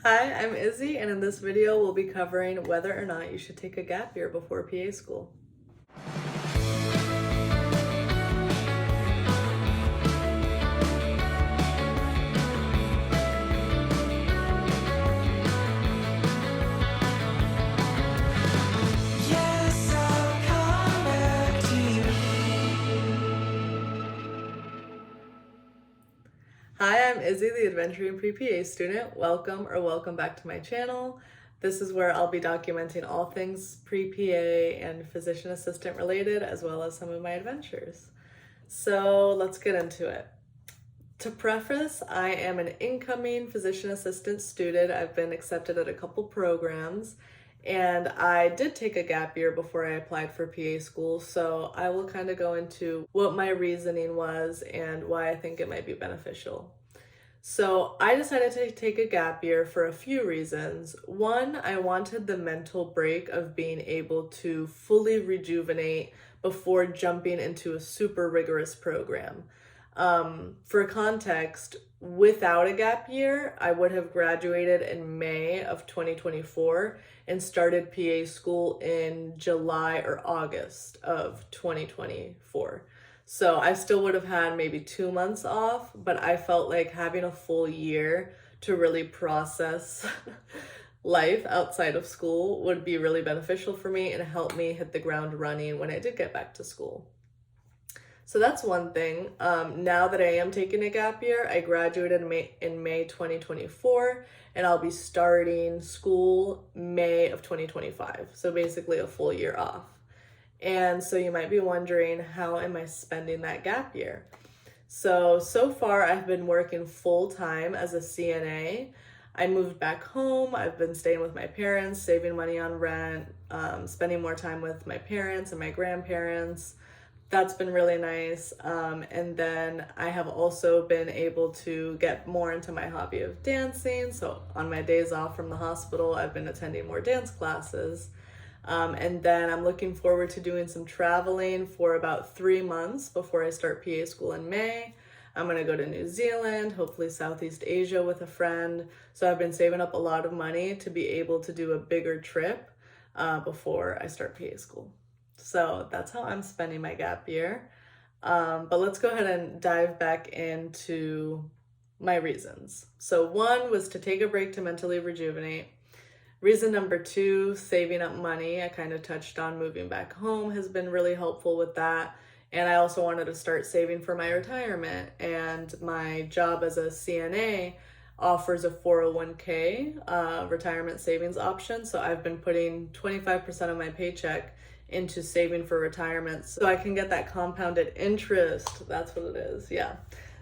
Hi, I'm Izzy, and in this video, we'll be covering whether or not you should take a gap year before PA school. Yes, I'll come back to you. Hi, I'm Izzy, the Adventuring Pre-PA student. Welcome back to my channel. This is where I'll be documenting all things pre-PA and physician assistant related, as well as some of my adventures. So let's get into it. To preface, I am an incoming physician assistant student. I've been accepted at a couple programs, and I did take a gap year before I applied for PA school, so I will kind of go into what my reasoning was and why I think it might be beneficial. So I decided to take a gap year for a few reasons. One, I wanted the mental break of being able to fully rejuvenate before jumping into a super rigorous program. For context, without a gap year, I would have graduated in May of 2024 and started PA school in July or August of 2024. So I still would have had maybe 2 months off, but I felt like having a full year to really process life outside of school would be really beneficial for me and help me hit the ground running when I did get back to school. So that's one thing. Now that I am taking a gap year, I graduated in May 2024, and I'll be starting school May of 2025. So basically a full year off. And so you might be wondering, how am I spending that gap year? So far I've been working full time as a CNA. I moved back home. I've been staying with my parents, saving money on rent, spending more time with my parents and my grandparents. That's been really nice. And then I have also been able to get more into my hobby of dancing. So on my days off from the hospital, I've been attending more dance classes. And then I'm looking forward to doing some traveling for about 3 months before I start PA school in May. I'm gonna go to New Zealand, hopefully Southeast Asia with a friend. So I've been saving up a lot of money to be able to do a bigger trip before I start PA school. So that's how I'm spending my gap year. But let's go ahead and dive back into my reasons. So one was to take a break to mentally rejuvenate. Reason number two, saving up money. I kind of touched on moving back home has been really helpful with that. And I also wanted to start saving for my retirement. And my job as a CNA offers a 401k retirement savings option. So I've been putting 25% of my paycheck into saving for retirement so I can get that compounded interest. That's what it is. Yeah.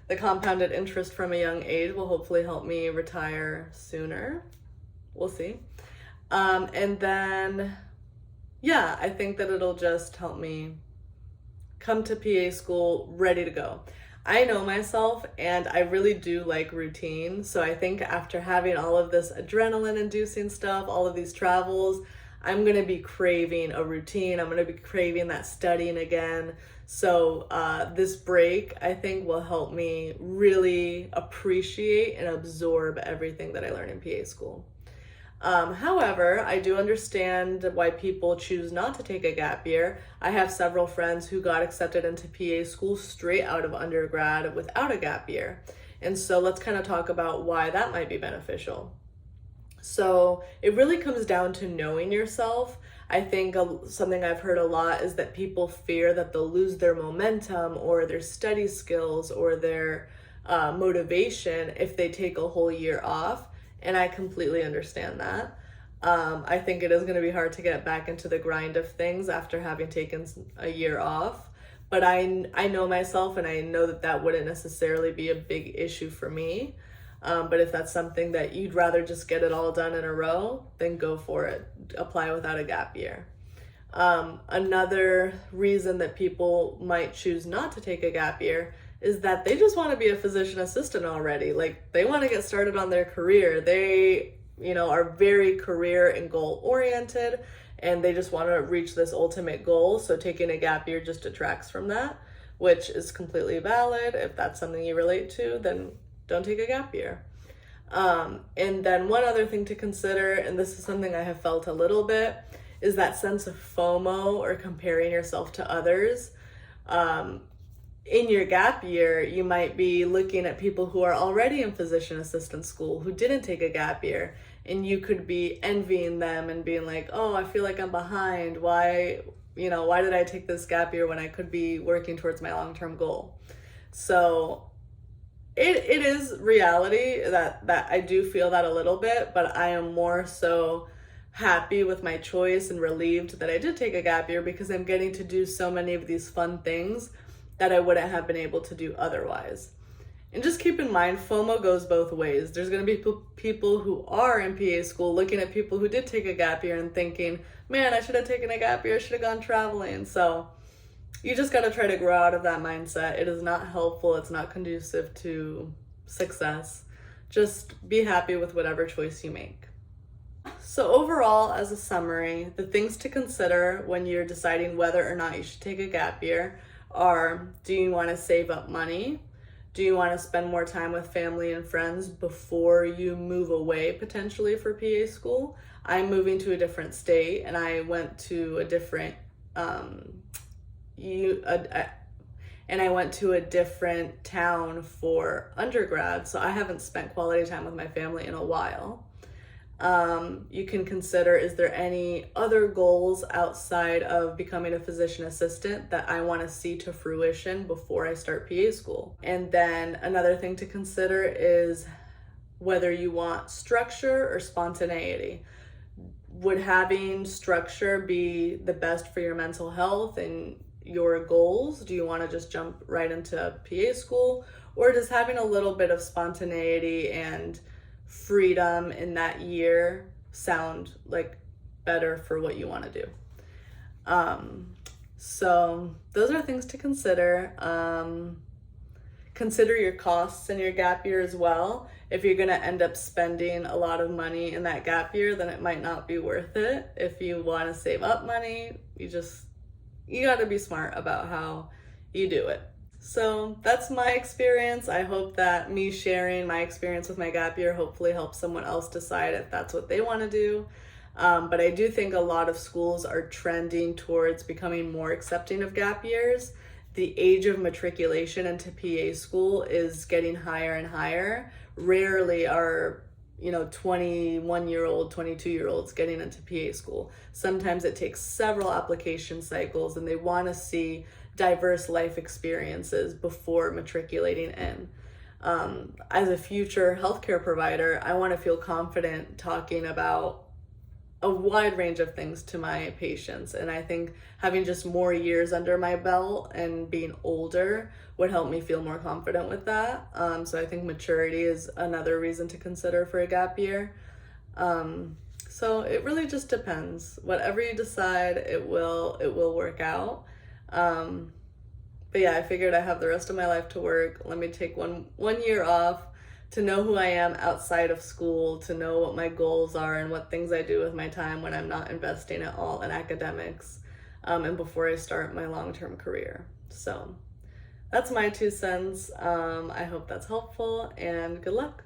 The compounded interest from a young age will hopefully help me retire sooner. We'll see. And then, yeah, I think that it'll just help me come to PA school ready to go. I know myself and I really do like routine. So I think after having all of this adrenaline inducing stuff, all of these travels, I'm going to be craving a routine. I'm going to be craving that studying again. So this break, I think, will help me really appreciate and absorb everything that I learned in PA school. However, I do understand why people choose not to take a gap year. I have several friends who got accepted into PA school straight out of undergrad without a gap year. And so let's kind of talk about why that might be beneficial. So it really comes down to knowing yourself. I think something I've heard a lot is that people fear that they'll lose their momentum or their study skills or their motivation if they take a whole year off. And I completely understand that. I think it is going to be hard to get back into the grind of things after having taken a year off. But I know myself, and I know that that wouldn't necessarily be a big issue for me. But if that's something that you'd rather just get it all done in a row, then go for it. Apply without a gap year. Another reason that people might choose not to take a gap year is that they just want to be a physician assistant already. Like, they want to get started on their career. They, are very career and goal oriented, and they just want to reach this ultimate goal. So taking a gap year just detracts from that, which is completely valid. If that's something you relate to, then don't take a gap year. And then one other thing to consider, and this is something I have felt a little bit, is that sense of FOMO or comparing yourself to others. In your gap year, you might be looking at people who are already in physician assistant school who didn't take a gap year, and you could be envying them and being like, oh, I feel like I'm behind. Why did I take this gap year when I could be working towards my long-term goal? So it is reality that I do feel that a little bit, but I am more so happy with my choice and relieved that I did take a gap year, because I'm getting to do so many of these fun things that I wouldn't have been able to do otherwise. And just keep in mind, FOMO goes both ways. There's going to be people who are in PA school looking at people who did take a gap year and thinking, man, I should have taken a gap year, I should have gone traveling. So you just got to try to grow out of that mindset. It is not helpful. It's not conducive to success. Just be happy with whatever choice you make. So overall, as a summary, the things to consider when you're deciding whether or not you should take a gap year are, do you want to save up money? Do you want to spend more time with family and friends before you move away potentially for PA school? I'm moving to a different state, and I went to a different town for undergrad, so I haven't spent quality time with my family in a while. You can consider, is there any other goals outside of becoming a physician assistant that I want to see to fruition before I start PA school? And then another thing to consider is whether you want structure or spontaneity. Would having structure be the best for your mental health and your goals? Do you want to just jump right into PA school? Or does having a little bit of spontaneity and freedom in that year sound like better for what you want to do? So those are things to consider. Consider your costs in your gap year as well. If you're going to end up spending a lot of money in that gap year, then it might not be worth it. If you want to save up money, you got to be smart about how you do it. So that's my experience. I hope that me sharing my experience with my gap year hopefully helps someone else decide if that's what they want to do. But I do think a lot of schools are trending towards becoming more accepting of gap years. The age of matriculation into PA school is getting higher and higher. Rarely are 21-year-old, 22-year-olds getting into PA school. Sometimes it takes several application cycles, and they want to see diverse life experiences before matriculating in. As a future healthcare provider, I want to feel confident talking about a wide range of things to my patients, and I think having just more years under my belt and being older would help me feel more confident with that. So I think maturity is another reason to consider for a gap year. So it really just depends. Whatever you decide, it will work out. But yeah, I figured I have the rest of my life to work. Let me take one year off to know who I am outside of school, to know what my goals are and what things I do with my time when I'm not investing at all in academics, and before I start my long-term career. So that's my 2 cents. I hope that's helpful, and good luck.